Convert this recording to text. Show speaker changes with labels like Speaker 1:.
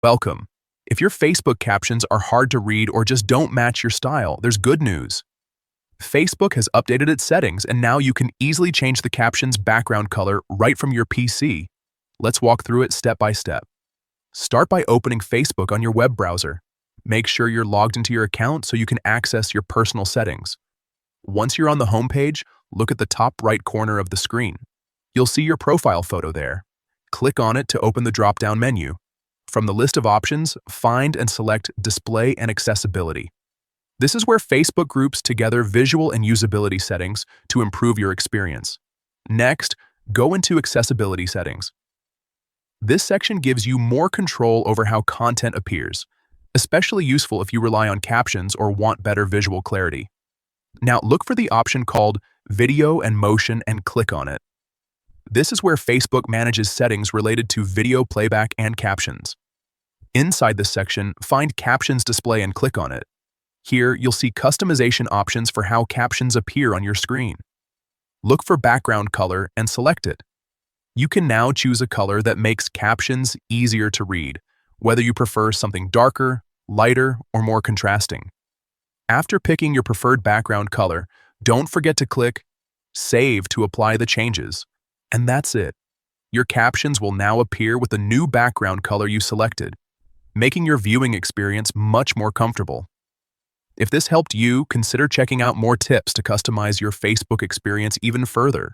Speaker 1: Welcome. If your Facebook captions are hard to read or just don't match your style, there's good news. Facebook has updated its settings and now you can easily change the caption's background color right from your PC. Let's walk through it step by step. Start by opening Facebook on your web browser. Make sure you're logged into your account so you can access your personal settings. Once you're on the home page, look at the top right corner of the screen. You'll see your profile photo there. Click on it to open the drop-down menu. From the list of options, find and select Display and Accessibility. This is where Facebook groups together visual and usability settings to improve your experience. Next, go into Accessibility settings. This section gives you more control over how content appears, especially useful if you rely on captions or want better visual clarity. Now look for the option called Video and Motion and click on it. This is where Facebook manages settings related to video playback and captions. Inside this section, find Captions display and click on it. Here, you'll see customization options for how captions appear on your screen. Look for background color and select it. You can now choose a color that makes captions easier to read, whether you prefer something darker, lighter, or more contrasting. After picking your preferred background color, don't forget to click Save to apply the changes. And that's it. Your captions will now appear with the new background color you selected, making your viewing experience much more comfortable. If this helped you, consider checking out more tips to customize your Facebook experience even further.